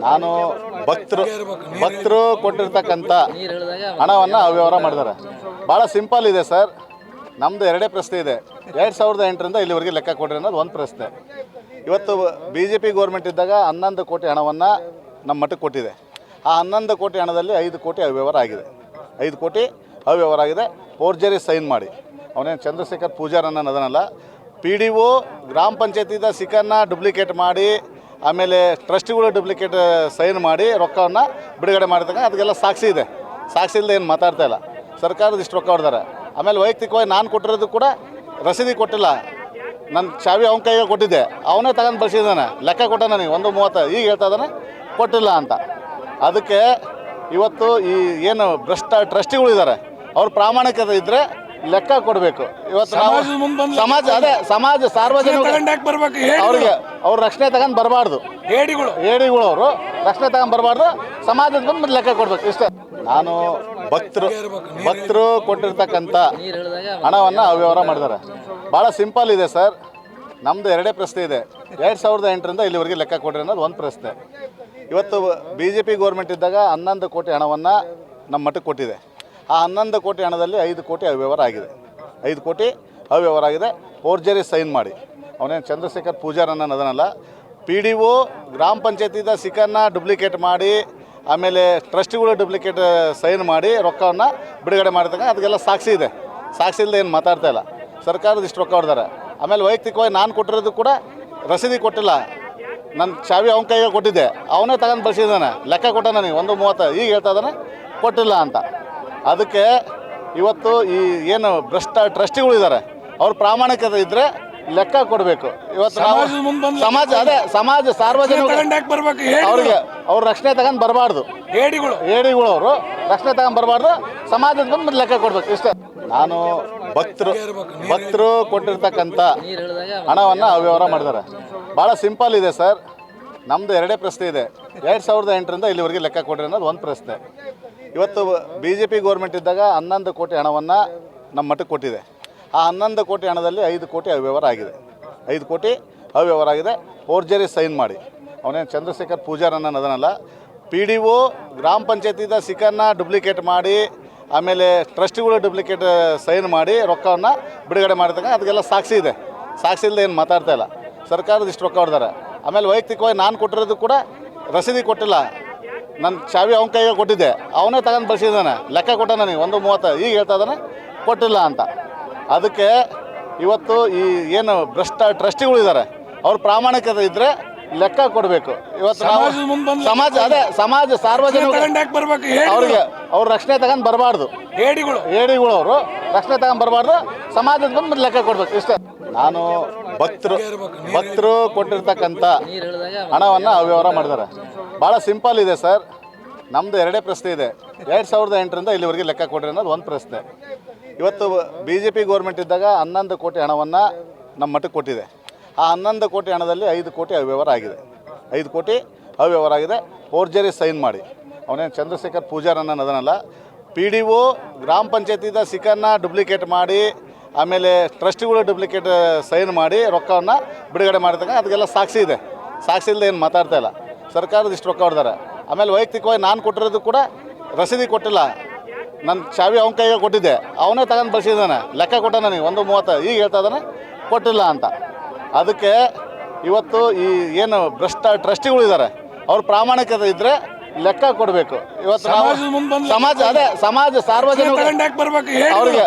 ನಾನು ಭಕ್ತರು ಕೊಟ್ಟಿರ್ತಕ್ಕಂಥ ಹಣವನ್ನು ಅವ್ಯವಹಾರ ಮಾಡಿದ್ದಾರೆ. ಭಾಳ ಸಿಂಪಲ್ ಇದೆ ಸರ್. ನಮ್ಮದು ಎರಡೇ ಪ್ರಶ್ನೆ ಇದೆ. 2008ರಿಂದ ಇಲ್ಲಿವರೆಗೆ ಲೆಕ್ಕ ಕೊಡ್ರಿ ಅನ್ನೋದು ಒಂದು ಪ್ರಶ್ನೆ. ಇವತ್ತು BJP ಗೌರ್ಮೆಂಟ್ ಇದ್ದಾಗ 11 ಕೋಟಿ ಹಣವನ್ನು ನಮ್ಮ ಮಠಕ್ಕೆ ಕೊಟ್ಟಿದೆ. ಆ 11 ಕೋಟಿ ಹಣದಲ್ಲಿ 5 ಕೋಟಿ ಅವ್ಯವಹಾರ ಆಗಿದೆ. 5 ಕೋಟಿ ಅವ್ಯವಹಾರ ಆಗಿದೆ. ಫೋರ್ಜರಿ ಸೈನ್ ಮಾಡಿ ಅವನೇನು ಚಂದ್ರಶೇಖರ್ ಪೂಜಾರ್ ಅನ್ನೋದನ್ನಲ್ಲ, PDO ಗ್ರಾಮ ಪಂಚಾಯತಿದ ಸಿಕ್ಕನ್ನು ಡುಪ್ಲಿಕೇಟ್ ಮಾಡಿ, ಆಮೇಲೆ ಟ್ರಸ್ಟಿಗಳು ಡುಪ್ಲಿಕೇಟ್ ಸೈನ್ ಮಾಡಿ ರೊಕ್ಕವನ್ನು ಬಿಡುಗಡೆ ಮಾಡಿದಾಗ ಅದಕ್ಕೆಲ್ಲ ಸಾಕ್ಷಿ ಇದೆ. ಸಾಕ್ಷಿ ಇಲ್ಲದೆ ಏನು ಮಾತಾಡ್ತಾ ಇಲ್ಲ. ಸರ್ಕಾರದ ಇಷ್ಟು ರೊಕ್ಕ ಹೊಡೆದಾರೆ. ಆಮೇಲೆ ವೈಯಕ್ತಿಕವಾಗಿ ನಾನು ಕೊಟ್ಟಿರೋದು ಕೂಡ ರಸೀದಿ ಕೊಟ್ಟಿಲ್ಲ. ನನ್ನ ಚಾವಿ ಅವನ ಕೈಗೆ ಕೊಟ್ಟಿದ್ದೆ, ಅವನೇ ತಗೊಂಡು ಬಳಸಿದ್ದಾನೆ. ಲೆಕ್ಕ ಕೊಟ್ಟ ನನಗೆ 1.30. ಈಗ ಹೇಳ್ತಾ ಇದ್ದಾನೆ ಕೊಟ್ಟಿಲ್ಲ ಅಂತ. ಅದಕ್ಕೆ ಇವತ್ತು ಈ ಏನು ಟ್ರಸ್ಟಿಗಳಿದ್ದಾರೆ ಅವ್ರ ಪ್ರಾಮಾಣಿಕತೆ ಇದ್ದರೆ ಲೆಕ್ಕ ಕೊಡಬೇಕು. ಇವತ್ತು ನಾವು ಸಮಾಜ ಸಾರ್ವಜನಿಕ ಅವ್ರಿಗೆ ಅವ್ರ ರಕ್ಷಣೆ ತಗೊಂಡು ಬರಬಾರ್ದು. ಏಡಿಗಳು ಅವರು ರಕ್ಷಣೆ ತಗೊಂಡು ಬರಬಾರ್ದು. ಸಮಾಜದ ಬಂದು ಲೆಕ್ಕ ಕೊಡ್ಬೇಕು. ಇಷ್ಟೇ. ನಾನು ಭಕ್ತರು ಕೊಟ್ಟಿರ್ತಕ್ಕಂಥ ಹಣವನ್ನು ಅವ್ಯವಹಾರ ಮಾಡಿದ್ದಾರೆ. ಭಾಳ ಸಿಂಪಲ್ ಇದೆ ಸರ್. ನಮ್ಮದು ಎರಡೇ ಪ್ರಶ್ನೆ ಇದೆ. 2008ರಿಂದ ಇಲ್ಲಿವರೆಗೆ ಲೆಕ್ಕ ಕೊಡ್ರಿ ಅನ್ನೋದು ಒಂದು ಪ್ರಶ್ನೆ. ಇವತ್ತು BJP ಗೌರ್ಮೆಂಟ್ ಇದ್ದಾಗ 11 ಕೋಟಿ ಹಣವನ್ನು ನಮ್ಮ ಮಠಕ್ಕೆ ಕೊಟ್ಟಿದೆ. ಆ 11 ಕೋಟಿ ಹಣದಲ್ಲಿ 5 ಕೋಟಿ ಅವ್ಯವಹಾರ ಆಗಿದೆ. 5 ಕೋಟಿ ಅವ್ಯವಹಾರ ಆಗಿದೆ. ಫೋರ್ಜರಿ ಸೈನ್ ಮಾಡಿ ಅವನೇನು ಚಂದ್ರಶೇಖರ್ ಪೂಜಾರ್ ಅನ್ನೋದನ್ನಲ್ಲ, PDO ಗ್ರಾಮ ಪಂಚಾಯತಿದ ಸಿಕ್ಕನ್ನು ಡುಪ್ಲಿಕೇಟ್ ಮಾಡಿ, ಆಮೇಲೆ ಟ್ರಸ್ಟಿಗಳು ಡುಪ್ಲಿಕೇಟ್ ಸೈನ್ ಮಾಡಿ ರೊಕ್ಕವನ್ನು ಬಿಡುಗಡೆ ಮಾಡಿದಾಗ ಅದಕ್ಕೆಲ್ಲ ಸಾಕ್ಷಿ ಇದೆ. ಸಾಕ್ಷಿ ಇಲ್ಲದೆ ಏನು ಮಾತಾಡ್ತಾ ಇಲ್ಲ. ಸರ್ಕಾರದ ಇಷ್ಟು ರೊಕ್ಕ ಹೊಡೆದಾರೆ. ಆಮೇಲೆ ವೈಯಕ್ತಿಕವಾಗಿ ನಾನು ಕೊಟ್ಟಿರೋದು ಕೂಡ ರಸೀದಿ ಕೊಟ್ಟಿಲ್ಲ. ನನ್ನ ಚಾವಿ ಅವನ ಕೈಗೆ ಕೊಟ್ಟಿದ್ದೆ, ಅವನೇ ತಗೊಂಡು ಬಳಸಿದ್ದಾನೆ. ಲೆಕ್ಕ ಕೊಟ್ಟ ನನಗೆ 1.30. ಈಗ ಹೇಳ್ತಾ ಇದ್ದಾನೆ ಕೊಟ್ಟಿಲ್ಲ ಅಂತ. ಅದಕ್ಕೆ ಇವತ್ತು ಈ ಏನು ಟ್ರಸ್ಟಿಗಳಿದ್ದಾರೆ ಅವ್ರ ಪ್ರಾಮಾಣಿಕತೆ ಇದ್ದರೆ ಲೆಕ್ಕ ಕೊಡಬೇಕು. ಇವತ್ತು ಸಮಾಜ ಸಾರ್ವಜನಿಕ ಅವ್ರಿಗೆ ಅವ್ರ ರಕ್ಷಣೆ ತಗೊಂಡು ಬರಬಾರ್ದು. ಏಡಿಗಳು ಅವರು ರಕ್ಷಣೆ ತಗೊಂಡು ಬರಬಾರ್ದು. ಸಮಾಜದ ಬಂದು ಲೆಕ್ಕ ಕೊಡ್ಬೇಕು. ಇಷ್ಟೇ. ನಾನು ಭಕ್ತರು ಕೊಟ್ಟಿರ್ತಕ್ಕಂಥ ಹಣವನ್ನು ಅವ್ಯವಹಾರ ಮಾಡಿದ್ದಾರೆ. ಭಾಳ ಸಿಂಪಲ್ ಇದೆ ಸರ್. ನಮ್ಮದು ಎರಡೇ ಪ್ರಶ್ನೆ ಇದೆ. 2008ರಿಂದ ಇಲ್ಲಿವರೆಗೆ ಲೆಕ್ಕ ಕೊಡ್ರಿ ಅನ್ನೋದು ಒಂದು ಪ್ರಶ್ನೆ. ಇವತ್ತು BJP ಗೌರ್ಮೆಂಟ್ ಇದ್ದಾಗ 11 ಕೋಟಿ ಹಣವನ್ನು ನಮ್ಮ ಮಠಕ್ಕೆ ಕೊಟ್ಟಿದೆ. ಆ 11 ಕೋಟಿ ಹಣದಲ್ಲಿ 5 ಕೋಟಿ ಅವ್ಯವಹಾರ ಆಗಿದೆ. 5 ಕೋಟಿ ಅವ್ಯವಹಾರ ಆಗಿದೆ. ಫೋರ್ಜರಿ ಸೈನ್ ಮಾಡಿ ಅವನೇನು ಚಂದ್ರಶೇಖರ್ ಪೂಜಾರ್ ಅನ್ನೋದನ್ನಲ್ಲ, PDO ಗ್ರಾಮ ಪಂಚಾಯತಿದ ಸಿಕ್ಕನ್ನು ಡುಪ್ಲಿಕೇಟ್ ಮಾಡಿ, ಆಮೇಲೆ ಟ್ರಸ್ಟಿಗಳು ಡುಪ್ಲಿಕೇಟ್ ಸೈನ್ ಮಾಡಿ ರೊಕ್ಕವನ್ನು ಬಿಡುಗಡೆ ಮಾಡಿದಾಗ ಅದಕ್ಕೆಲ್ಲ ಸಾಕ್ಷಿ ಇದೆ. ಸಾಕ್ಷಿ ಇಲ್ಲದೆ ಏನು ಮಾತಾಡ್ತಾ ಇಲ್ಲ. ಸರ್ಕಾರದ ಇಷ್ಟು ರೊಕ್ಕ ಹೊಡೆದಾರೆ. ಆಮೇಲೆ ವೈಯಕ್ತಿಕವಾಗಿ ನಾನು ಕೊಟ್ಟಿರೋದು ಕೂಡ ರಸೀದಿ ಕೊಟ್ಟಿಲ್ಲ. ನನ್ನ ಚಾವಿ ಅವನ ಕೈಗೆ ಕೊಟ್ಟಿದ್ದೆ, ಅವನೇ ತಗೊಂಡು ಬಳಸಿದ್ದಾನೆ. ಲೆಕ್ಕ ಕೊಟ್ಟ ನನಗೆ 1.30. ಈಗ ಹೇಳ್ತಾ ಇದ್ದಾನೆ ಕೊಟ್ಟಿಲ್ಲ ಅಂತ. ಅದಕ್ಕೆ ಇವತ್ತು ಈ ಏನು ಟ್ರಸ್ಟಿಗಳಿದ್ದಾರೆ ಅವ್ರ ಪ್ರಾಮಾಣಿಕತೆ ಇದ್ದರೆ ಲೆಕ್ಕ ಕೊಡಬೇಕು. ಇವತ್ತು ಸಮಾಜ ಸಾರ್ವಜನಿಕ ಅವ್ರಿಗೆ ಅವ್ರ ರಕ್ಷಣೆ ತಗೊಂಡು ಬರಬಾರ್ದು. ಏಡಿಗಳು ಅವರು ರಕ್ಷಣೆ ತಗೊಂಡು ಬರಬಾರ್ದು. ಸಮಾಜದ ಬಂದು ಲೆಕ್ಕ ಕೊಡ್ಬೇಕು. ಇಷ್ಟೇ. ನಾನು ಭಕ್ತರು ಕೊಟ್ಟಿರ್ತಕ್ಕಂಥ ಹಣವನ್ನು ಅವ್ಯವಹಾರ ಮಾಡಿದ್ದಾರೆ. ಭಾಳ ಸಿಂಪಲ್ ಇದೆ ಸರ್. ನಮ್ಮದು ಎರಡೇ ಪ್ರಶ್ನೆ ಇದೆ. 2008ರಿಂದ ಇಲ್ಲಿವರೆಗೆ ಲೆಕ್ಕ ಕೊಡ್ರಿ ಅನ್ನೋದು ಒಂದು ಪ್ರಶ್ನೆ. ಇವತ್ತು BJP ಗೌರ್ಮೆಂಟ್ ಇದ್ದಾಗ 11 ಕೋಟಿ ಹಣವನ್ನು ನಮ್ಮ ಮಠಕ್ಕೆ ಕೊಟ್ಟಿದೆ. ಆ 11 ಕೋಟಿ ಹಣದಲ್ಲಿ 5 ಕೋಟಿ ಅವ್ಯವಹಾರ ಆಗಿದೆ. 5 ಕೋಟಿ ಅವ್ಯವಹಾರ ಆಗಿದೆ. ಫೋರ್ಜರಿ ಸೈನ್ ಮಾಡಿ ಅವನೇನು ಚಂದ್ರಶೇಖರ್ ಪೂಜಾರ್ ಅನ್ನೋದನ್ನಲ್ಲ, PDO ಗ್ರಾಮ ಪಂಚಾಯತಿದ ಸಿಕ್ಕನ್ನು ಡುಪ್ಲಿಕೇಟ್ ಮಾಡಿ, ಆಮೇಲೆ ಟ್ರಸ್ಟಿಗಳು ಡುಪ್ಲಿಕೇಟ್ ಸೈನ್ ಮಾಡಿ ರೊಕ್ಕವನ್ನು ಬಿಡುಗಡೆ ಮಾಡಿದಾಗ ಅದಕ್ಕೆಲ್ಲ ಸಾಕ್ಷಿ ಇದೆ. ಸಾಕ್ಷಿ ಇಲ್ಲದೆ ಏನು ಮಾತಾಡ್ತಾ ಇಲ್ಲ. ಸರ್ಕಾರದ ಇಷ್ಟು ರೊಕ್ಕ ಹೊಡೆದಾರೆ. ಆಮೇಲೆ ವೈಯಕ್ತಿಕವಾಗಿ ನಾನು ಕೊಟ್ಟಿರೋದು ಕೂಡ ರಸೀದಿ ಕೊಟ್ಟಿಲ್ಲ. ನನ್ನ ಚಾವಿ ಅವನ ಕೈಗೆ ಕೊಟ್ಟಿದ್ದೆ, ಅವನೇ ತಗೊಂಡು ಬಳಸಿದ್ದಾನೆ. ಲೆಕ್ಕ ಕೊಟ್ಟ ನನಗೆ 1.30. ಈಗ ಹೇಳ್ತಾ ಇದ್ದಾನೆ ಕೊಟ್ಟಿಲ್ಲ ಅಂತ. ಅದಕ್ಕೆ ಇವತ್ತು ಈ ಏನು ಟ್ರಸ್ಟಿಗಳಿದ್ದಾರೆ ಅವ್ರ ಪ್ರಾಮಾಣಿಕತೆ ಇದ್ದರೆ ಲೆಕ್ಕ ಕೊಡಬೇಕು. ಇವತ್ತು ಸಮಾಜ ಸಾರ್ವಜನಿಕ ಅವ್ರಿಗೆ